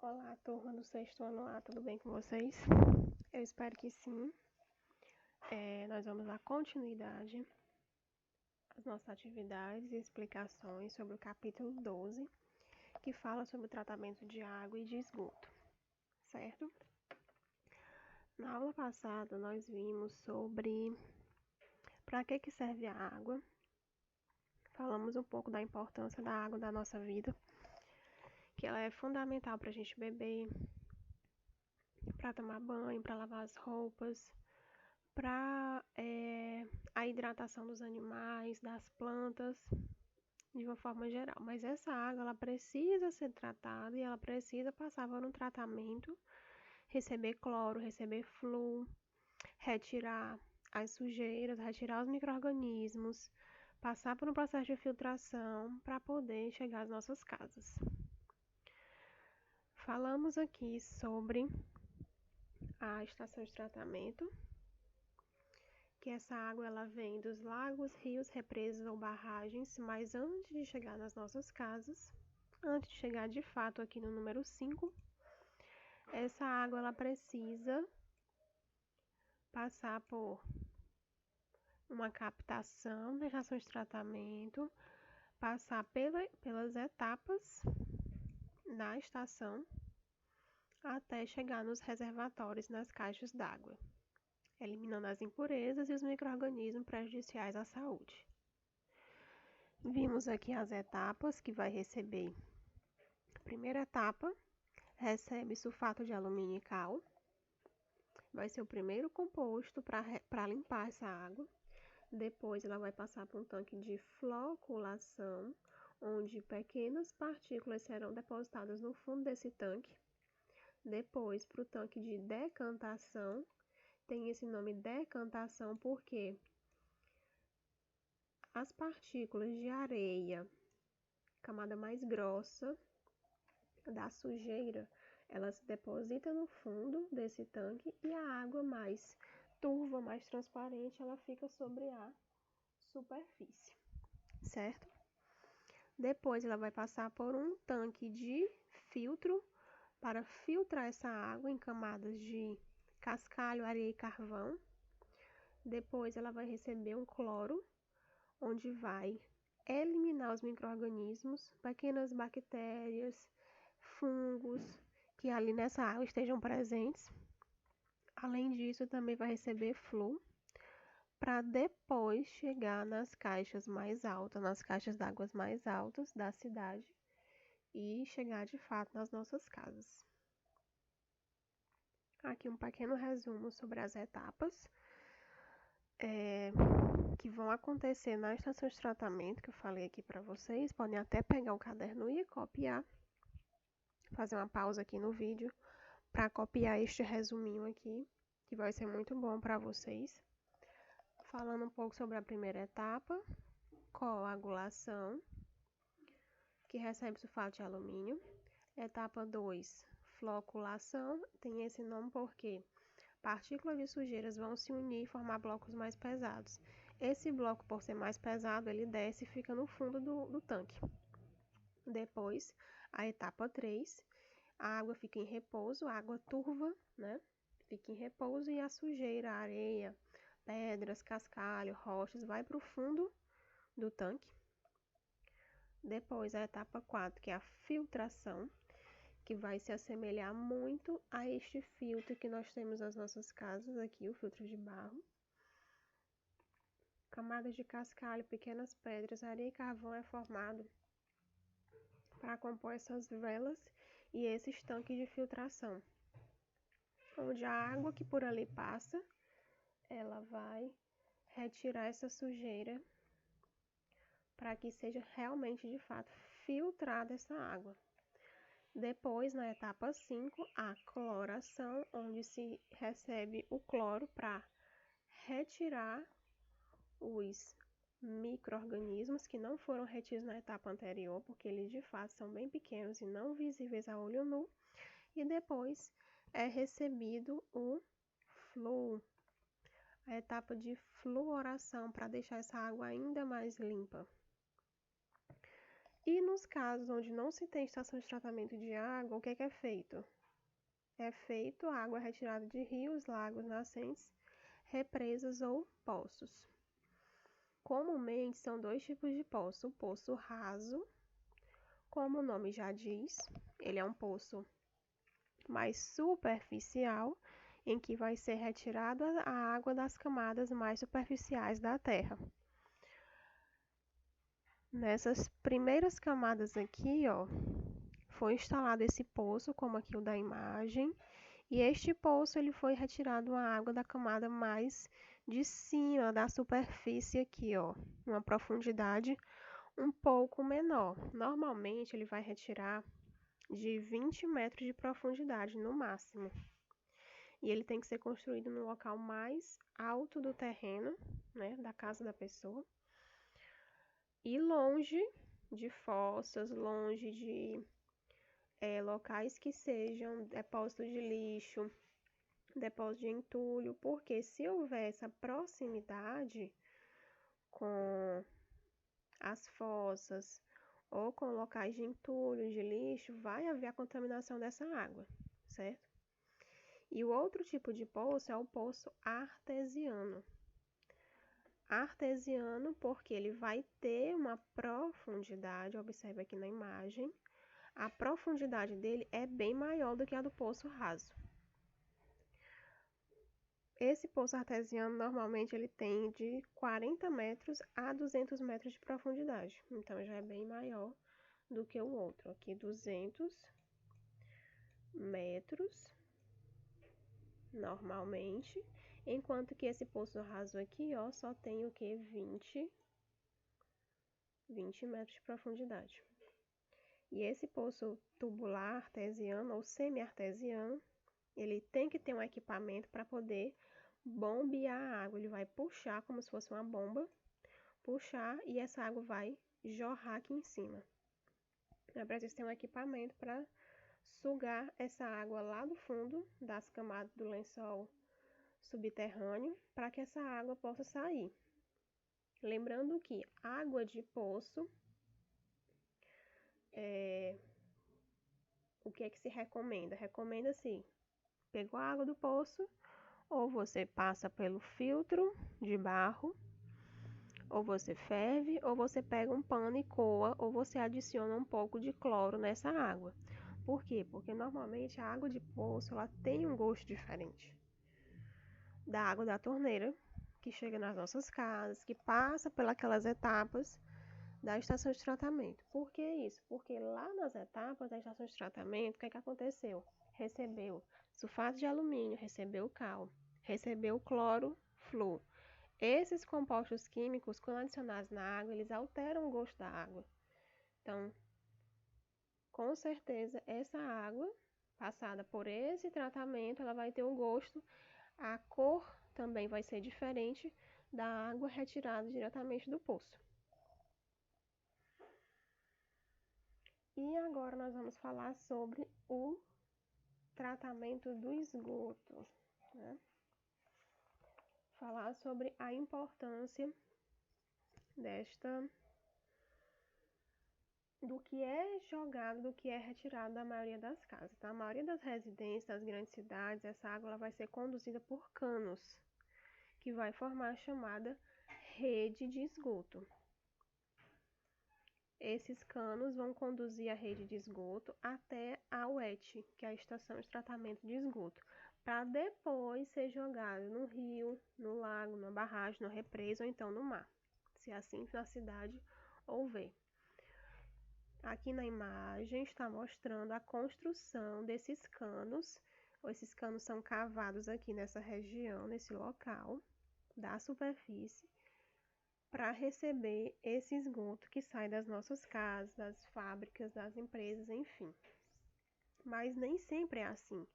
Olá, turma do sexto ano A, tudo bem com vocês? Eu espero que sim. Nós vamos dar continuidade às nossas atividades e explicações sobre o capítulo 12, que fala sobre o tratamento de água e de esgoto, certo? Na aula passada, nós vimos sobre para que serve a água. Falamos um pouco da importância da água na nossa vida, que ela é fundamental para a gente beber, para tomar banho, para lavar as roupas, para a hidratação dos animais, das plantas, de uma forma geral. Mas essa água ela precisa ser tratada e ela precisa passar por um tratamento, receber cloro, receber flúor, retirar as sujeiras, retirar os micro-organismos, passar por um processo de filtração para poder chegar às nossas casas. Falamos aqui sobre a estação de tratamento, que essa água ela vem dos lagos, rios, represas ou barragens, mas antes de chegar nas nossas casas, antes de chegar de fato aqui no número 5, essa água ela precisa passar por uma captação da estação de tratamento, passar pelas etapas da estação até chegar nos reservatórios, nas caixas d'água, eliminando as impurezas e os micro-organismos prejudiciais à saúde. Vimos aqui as etapas que vai receber. A primeira etapa recebe sulfato de alumínio e cal. Vai ser o primeiro composto para limpar essa água. Depois ela vai passar por um tanque de floculação, onde pequenas partículas serão depositadas no fundo desse tanque. Depois para o tanque de decantação. Tem esse nome decantação porque as partículas de areia, camada mais grossa da sujeira, ela se deposita no fundo desse tanque e a água mais turva, mais transparente, ela fica sobre a superfície, certo? Depois ela vai passar por um tanque de filtro para filtrar essa água em camadas de cascalho, areia e carvão. Depois ela vai receber um cloro, onde vai eliminar os micro-organismos, pequenas bactérias, fungos que ali nessa água estejam presentes. Além disso, também vai receber flúor para depois chegar nas caixas mais altas, nas caixas d'água mais altas da cidade e chegar de fato nas nossas casas. Aqui um pequeno resumo sobre as etapas que vão acontecer na estação de tratamento, que eu falei aqui para vocês. Podem até pegar o caderno e copiar, fazer uma pausa aqui no vídeo para copiar este resuminho aqui, que vai ser muito bom para vocês. Falando um pouco sobre a primeira etapa, coagulação, que recebe sulfato de alumínio. Etapa 2, floculação, tem esse nome porque partículas de sujeiras vão se unir e formar blocos mais pesados. Esse bloco, por ser mais pesado, ele desce e fica no fundo do tanque. Depois, a etapa 3, a água fica em repouso, a água turva, né? Fica em repouso e a sujeira, a areia, pedras, cascalho, rochas, vai para o fundo do tanque. Depois, a etapa 4, que é a filtração, que vai se assemelhar muito a este filtro que nós temos nas nossas casas aqui, o filtro de barro. Camadas de cascalho, pequenas pedras, areia e carvão é formado para compor essas velas e esses tanques de filtração, onde a água que por ali passa, ela vai retirar essa sujeira para que seja realmente, de fato, filtrada essa água. Depois, na etapa 5, a cloração, onde se recebe o cloro para retirar os micro-organismos que não foram retidos na etapa anterior, porque eles de fato são bem pequenos e não visíveis a olho nu. E depois é recebido o flúor, a etapa de fluoração, para deixar essa água ainda mais limpa. E nos casos onde não se tem estação de tratamento de água, o que é feito? É feito a água retirada de rios, lagos, nascentes, represas ou poços. Comumente são dois tipos de poço: o poço raso, como o nome já diz, ele é um poço mais superficial, em que vai ser retirada a água das camadas mais superficiais da terra. Nessas primeiras camadas aqui, ó, foi instalado esse poço, como aqui o da imagem, e este poço ele foi retirado a água da camada mais de cima da superfície aqui, ó, uma profundidade um pouco menor. Normalmente ele vai retirar de 20 metros de profundidade no máximo. E ele tem que ser construído no local mais alto do terreno, né, da casa da pessoa. E longe de fossas, longe de locais que sejam depósito de lixo, depósito de entulho, porque se houver essa proximidade com as fossas ou com locais de entulho, de lixo, vai haver a contaminação dessa água, certo? E o outro tipo de poço é o poço artesiano. Artesiano porque ele vai ter uma profundidade, observe aqui na imagem, a profundidade dele é bem maior do que a do poço raso. Esse poço artesiano normalmente ele tem de 40 metros a 200 metros de profundidade, então já é bem maior do que o outro. Aqui 200 metros normalmente, enquanto que esse poço raso aqui, ó, só tem o que? 20 metros de profundidade. E esse poço tubular artesiano ou semi-artesiano, ele tem que ter um equipamento para poder bombear a água. Ele vai puxar como se fosse uma bomba, puxar e essa água vai jorrar aqui em cima. É preciso ter um equipamento para sugar essa água lá do fundo das camadas do lençol subterrâneo para que essa água possa sair. Lembrando que água de poço, o que é que se recomenda? Recomenda-se, pegou a água do poço, ou você passa pelo filtro de barro, ou você ferve, ou você pega um pano e coa, ou você adiciona um pouco de cloro nessa água. Por quê? Porque normalmente a água de poço ela tem um gosto diferente da água da torneira, que chega nas nossas casas, que passa pelas etapas da estação de tratamento. Por que isso? Porque lá nas etapas da estação de tratamento, o que é que aconteceu? Recebeu sulfato de alumínio, recebeu cal, recebeu cloro, flúor. Esses compostos químicos, quando adicionados na água, eles alteram o gosto da água. Então, com certeza, essa água passada por esse tratamento, ela vai ter um gosto, a cor também vai ser diferente da água retirada diretamente do poço. E agora nós vamos falar sobre o tratamento do esgoto, né? Falar sobre a importância do que é jogado, do que é retirado da maioria das casas. Tá? A maioria das residências das grandes cidades, essa água ela vai ser conduzida por canos, que vai formar a chamada rede de esgoto. Esses canos vão conduzir a rede de esgoto até a UET, que é a estação de tratamento de esgoto, para depois ser jogado no rio, no lago, na barragem, na represa ou então no mar, se assim na cidade houver. Aqui na imagem está mostrando a construção desses canos. Esses canos são cavados aqui nessa região, nesse local da superfície, para receber esse esgoto que sai das nossas casas, das fábricas, das empresas, enfim. Mas nem sempre é assim.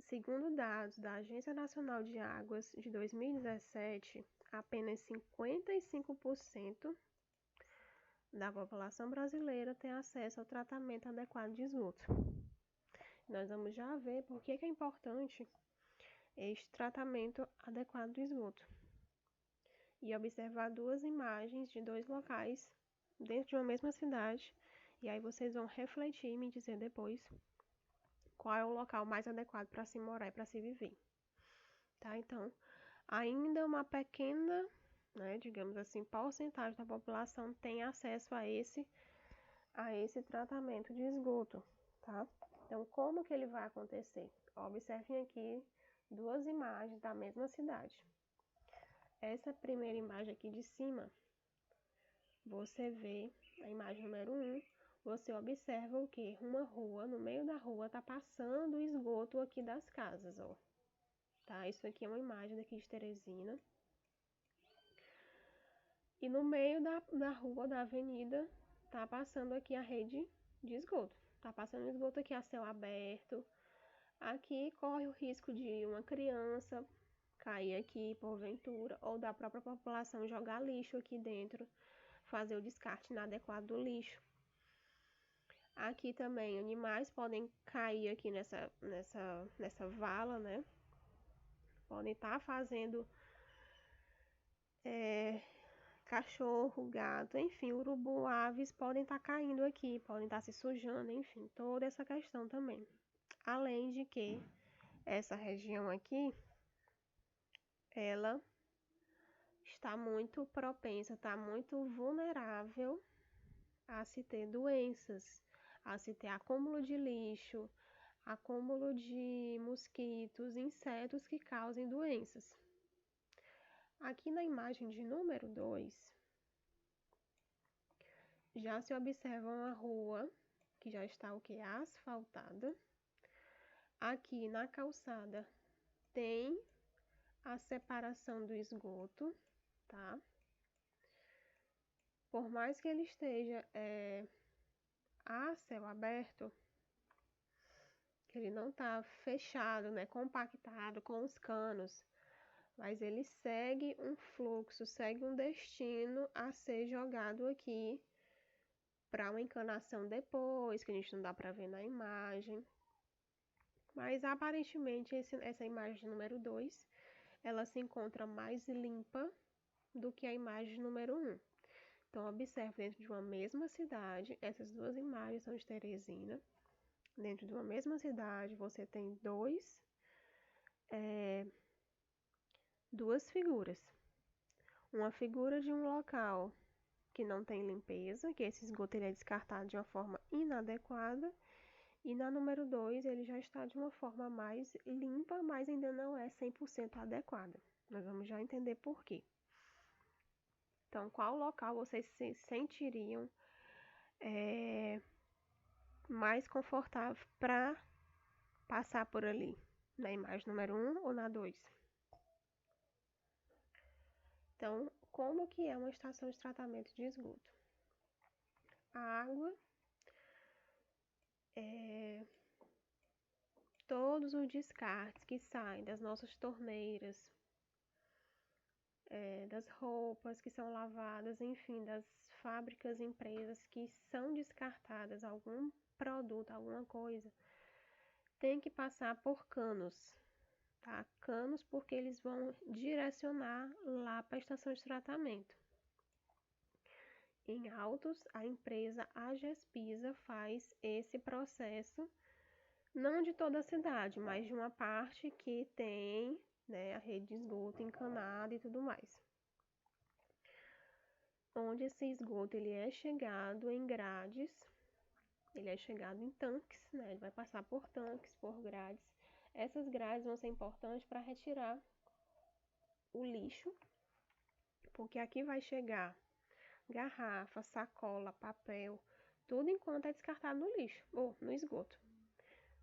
Segundo dados da Agência Nacional de Águas de 2017, apenas 55% da população brasileira tem acesso ao tratamento adequado de esgoto. Nós vamos já ver por que é importante este tratamento adequado do esgoto. E observar duas imagens de dois locais dentro de uma mesma cidade, e aí vocês vão refletir e me dizer depois qual é o local mais adequado para se morar e para se viver, tá? Então, ainda uma pequena, né, digamos assim, porcentagem da população tem acesso a esse tratamento de esgoto, tá? Então, como que ele vai acontecer? Observem aqui duas imagens da mesma cidade. Essa primeira imagem aqui de cima, você vê a imagem número 1, você observa o que? Uma rua, no meio da rua tá passando o esgoto aqui das casas, ó. Tá? Isso aqui é uma imagem daqui de Teresina. E no meio da rua, da avenida, tá passando aqui a rede de esgoto. Tá passando o esgoto aqui a céu aberto. Aqui corre o risco de uma criança cair aqui porventura, ou da própria população jogar lixo aqui dentro, fazer o descarte inadequado do lixo. Aqui também animais podem cair aqui nessa vala, né? Podem estar fazendo cachorro, gato, enfim, urubu, aves podem estar caindo aqui, podem estar se sujando, enfim, toda essa questão também. Além de que essa região aqui, ela está muito propensa, está muito vulnerável a se ter doenças, a se ter acúmulo de lixo, acúmulo de mosquitos, insetos que causem doenças. Aqui na imagem de número 2, já se observa uma rua que já está o que? Asfaltada. Aqui na calçada tem a separação do esgoto, tá? Por mais que ele esteja a céu aberto, que ele não está fechado, né, compactado com os canos, mas ele segue um fluxo, segue um destino a ser jogado aqui para uma encanação depois, que a gente não dá para ver na imagem. Mas aparentemente essa imagem número 2, ela se encontra mais limpa do que a imagem número 1. Então, observe dentro de uma mesma cidade, essas duas imagens são de Teresina. Dentro de uma mesma cidade, você tem duas figuras. Uma figura de um local que não tem limpeza, que esse esgoto ele é descartado de uma forma inadequada. E na número 2, ele já está de uma forma mais limpa, mas ainda não é 100% adequada. Nós vamos já entender por quê. Então, qual local vocês se sentiriam mais confortável para passar por ali? Na imagem número 1 ou na 2? Então, como que é uma estação de tratamento de esgoto? A água, todos os descartes que saem das nossas torneiras, das roupas que são lavadas, enfim, das fábricas, empresas que são descartadas algum produto, alguma coisa, tem que passar por canos, tá? Canos porque eles vão direcionar lá para a estação de tratamento. Em Altos, a empresa Agespisa faz esse processo, não de toda a cidade, mas de uma parte que tem, né, a rede de esgoto encanada e tudo mais. Onde esse esgoto ele é chegado em grades, ele é chegado em tanques, né? Ele vai passar por tanques, por grades. Essas grades vão ser importantes para retirar o lixo, porque aqui vai chegar garrafa, sacola, papel, tudo enquanto é descartado no lixo ou no esgoto.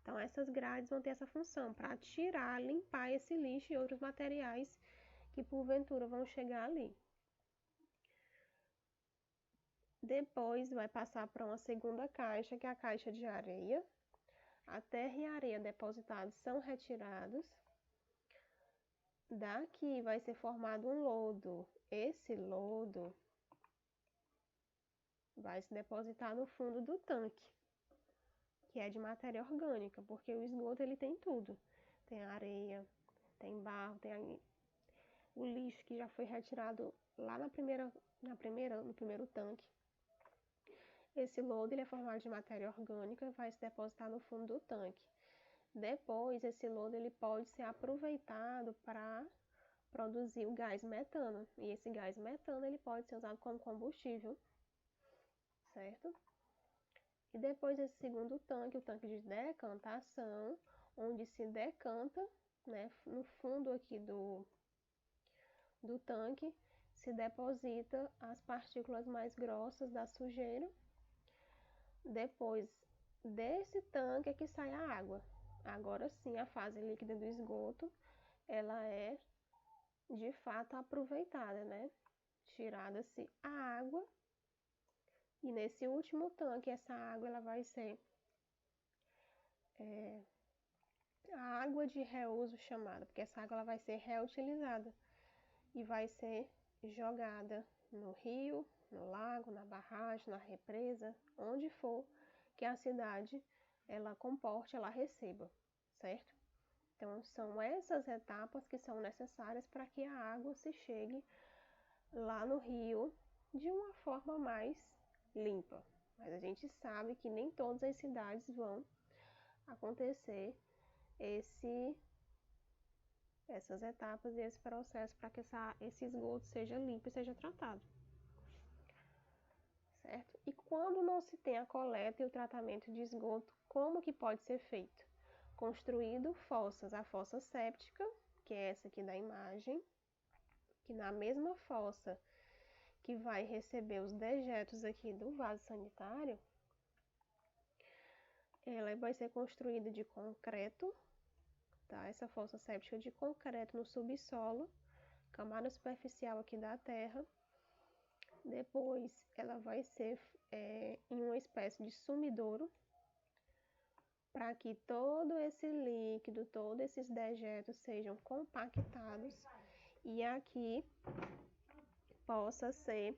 Então essas grades vão ter essa função para tirar, limpar esse lixo e outros materiais que porventura vão chegar ali. Depois vai passar para uma segunda caixa, que é a caixa de areia. A terra e a areia depositados são retirados. Daqui vai ser formado um lodo. Esse lodo vai se depositar no fundo do tanque, que é de matéria orgânica, porque o esgoto ele tem tudo. Tem areia, tem barro, tem o lixo que já foi retirado lá no primeiro tanque. Esse lodo ele é formado de matéria orgânica e vai se depositar no fundo do tanque. Depois, esse lodo ele pode ser aproveitado para produzir o gás metano. E esse gás metano ele pode ser usado como combustível, certo? E depois desse segundo tanque, o tanque de decantação, onde se decanta, né, no fundo aqui do tanque, se deposita as partículas mais grossas da sujeira. Depois desse tanque é que sai a água. Agora sim, a fase líquida do esgoto, ela é de fato aproveitada, né? Tirada-se a água e nesse último tanque essa água ela vai ser a água de reuso chamada, porque essa água ela vai ser reutilizada e vai ser jogada no rio, no lago, na barragem, na represa, onde for que a cidade ela comporte, ela receba, certo? Então são essas etapas que são necessárias para que a água se chegue lá no rio de uma forma mais limpa. Mas a gente sabe que nem todas as cidades vão acontecer essas etapas e esse processo para que esse esgoto seja limpo e seja tratado. Certo? E quando não se tem a coleta e o tratamento de esgoto, como que pode ser feito? Construído fossas, a fossa séptica, que é essa aqui da imagem, que na mesma fossa que vai receber os dejetos aqui do vaso sanitário, ela vai ser construída de concreto, tá? Essa fossa séptica de concreto no subsolo, camada superficial aqui da terra. Depois ela vai ser em uma espécie de sumidouro, para que todo esse líquido, todos esses dejetos sejam compactados e aqui possa ser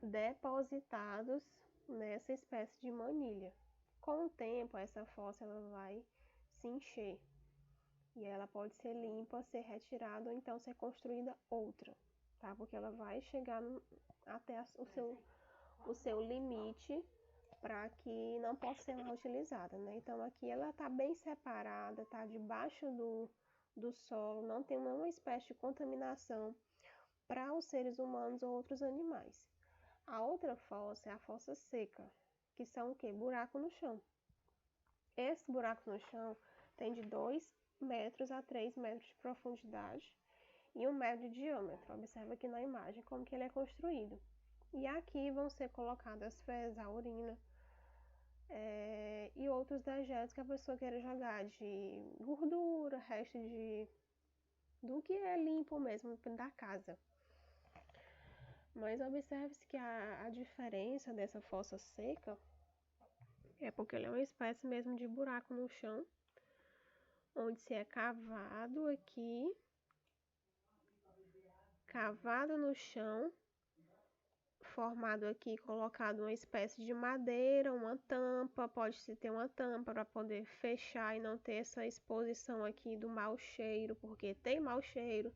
depositados nessa espécie de manilha. Com o tempo, essa fossa ela vai se encher e ela pode ser limpa, ser retirada ou então ser construída outra, tá? Porque ela vai chegar até o seu limite para que não possa ser mais utilizada, né? Então aqui ela está bem separada, está debaixo do solo, não tem nenhuma espécie de contaminação para os seres humanos ou outros animais. A outra fossa é a fossa seca, que são o quê? Buraco no chão. Esse buraco no chão tem de 2 metros a 3 metros de profundidade e 1 metro de diâmetro. Observa aqui na imagem como que ele é construído. E aqui vão ser colocadas as fezes, a urina e outros dejetos que a pessoa queira jogar, de gordura, resto do que é limpo mesmo da casa. Mas observe-se que a diferença dessa fossa seca é porque ela é uma espécie mesmo de buraco no chão, onde se é cavado aqui, cavado no chão, formado aqui, colocado uma espécie de madeira, uma tampa, pode-se ter uma tampa para poder fechar e não ter essa exposição aqui do mau cheiro, porque tem mau cheiro.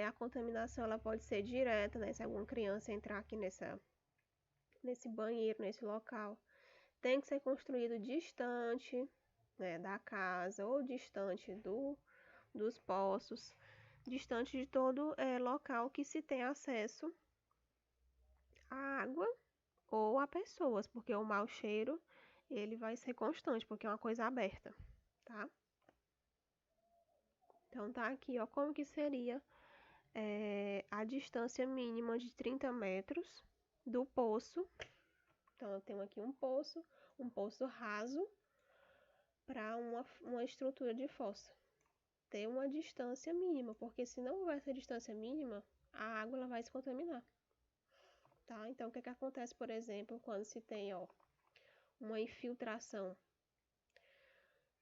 A contaminação ela pode ser direta, né? Se alguma criança entrar aqui nesse banheiro, nesse local. Tem que ser construído distante, né, da casa ou distante dos poços, distante de todo local que se tem acesso à água ou a pessoas, porque o mau cheiro ele vai ser constante, porque é uma coisa aberta, tá? Então tá aqui, ó, como que seria a distância mínima de 30 metros do poço. Então eu tenho aqui um poço raso para uma estrutura de fossa. Ter uma distância mínima, porque se não houver essa distância mínima, a água ela vai se contaminar. Tá? Então o que acontece, por exemplo, quando se tem uma infiltração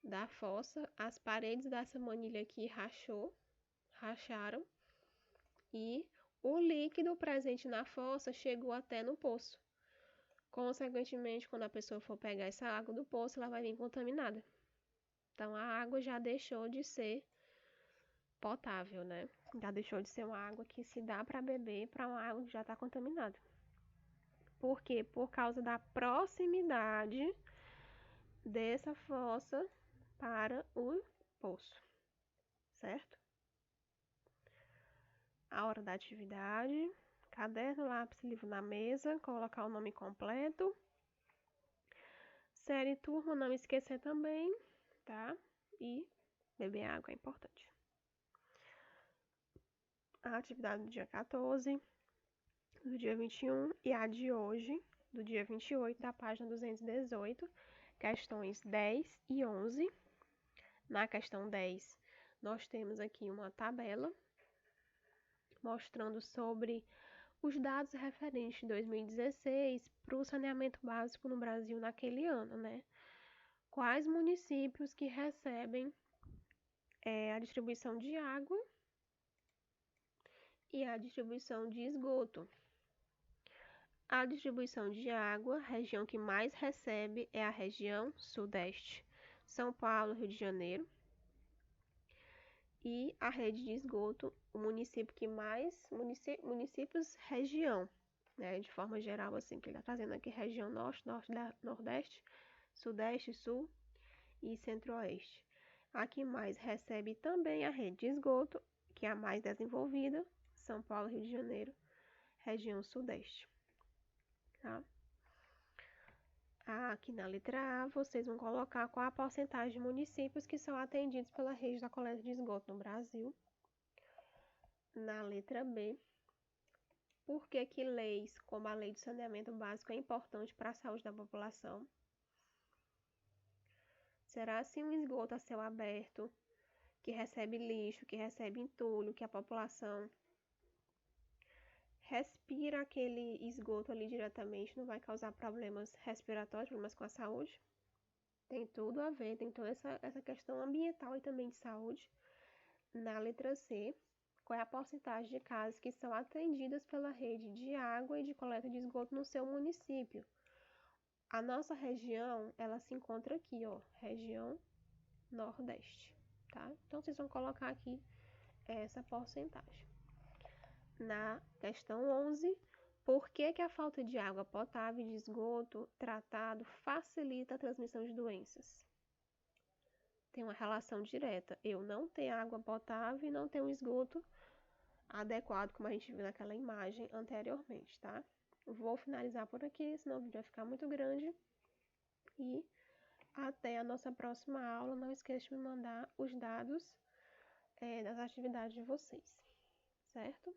da fossa, as paredes dessa manilha aqui racharam e o líquido presente na fossa chegou até no poço. Consequentemente, quando a pessoa for pegar essa água do poço, ela vai vir contaminada. Então a água já deixou de ser potável, né? Já deixou de ser uma água que se dá para beber para uma água que já está contaminada. Por quê? Por causa da proximidade dessa fossa para o poço, certo? A hora da atividade, caderno, lápis, livro na mesa, colocar o nome completo. Série turma, não esquecer também, tá? E beber água é importante. A atividade do dia 14, do dia 21 e a de hoje, do dia 28, da página 218, questões 10 e 11. Na questão 10, nós temos aqui uma tabela mostrando sobre os dados referentes de 2016 para o saneamento básico no Brasil naquele ano, né? Quais municípios que recebem a distribuição de água e a distribuição de esgoto. A distribuição de água, a região que mais recebe é a região Sudeste, São Paulo, Rio de Janeiro. E a rede de esgoto, o município que mais, municípios região, né, de forma geral, assim, que ele está trazendo aqui região Norte, Nordeste, Sudeste, Sul e Centro-Oeste. A que mais recebe também a rede de esgoto, que é a mais desenvolvida, São Paulo, Rio de Janeiro, região Sudeste. Tá? Aqui na letra A, vocês vão colocar qual a porcentagem de municípios que são atendidos pela rede da coleta de esgoto no Brasil. Na letra B, por que que leis como a Lei do Saneamento Básico é importante para a saúde da população? Será assim um esgoto a céu aberto, que recebe lixo, que recebe entulho, que a população respira aquele esgoto ali diretamente, não vai causar problemas respiratórios, problemas com a saúde? Tem tudo a ver, tem toda essa questão ambiental e também de saúde. Na letra C, qual é a porcentagem de casas que são atendidas pela rede de água e de coleta de esgoto no seu município? A nossa região, ela se encontra aqui, ó, região Nordeste, tá? Então, vocês vão colocar aqui essa porcentagem. Na questão 11, por que que a falta de água potável e de esgoto tratado facilita a transmissão de doenças? Tem uma relação direta. Eu não tenho água potável e não tenho esgoto adequado, como a gente viu naquela imagem anteriormente, tá? Vou finalizar por aqui, senão o vídeo vai ficar muito grande. E até a nossa próxima aula. Não esqueça de me mandar os dados das atividades de vocês, certo?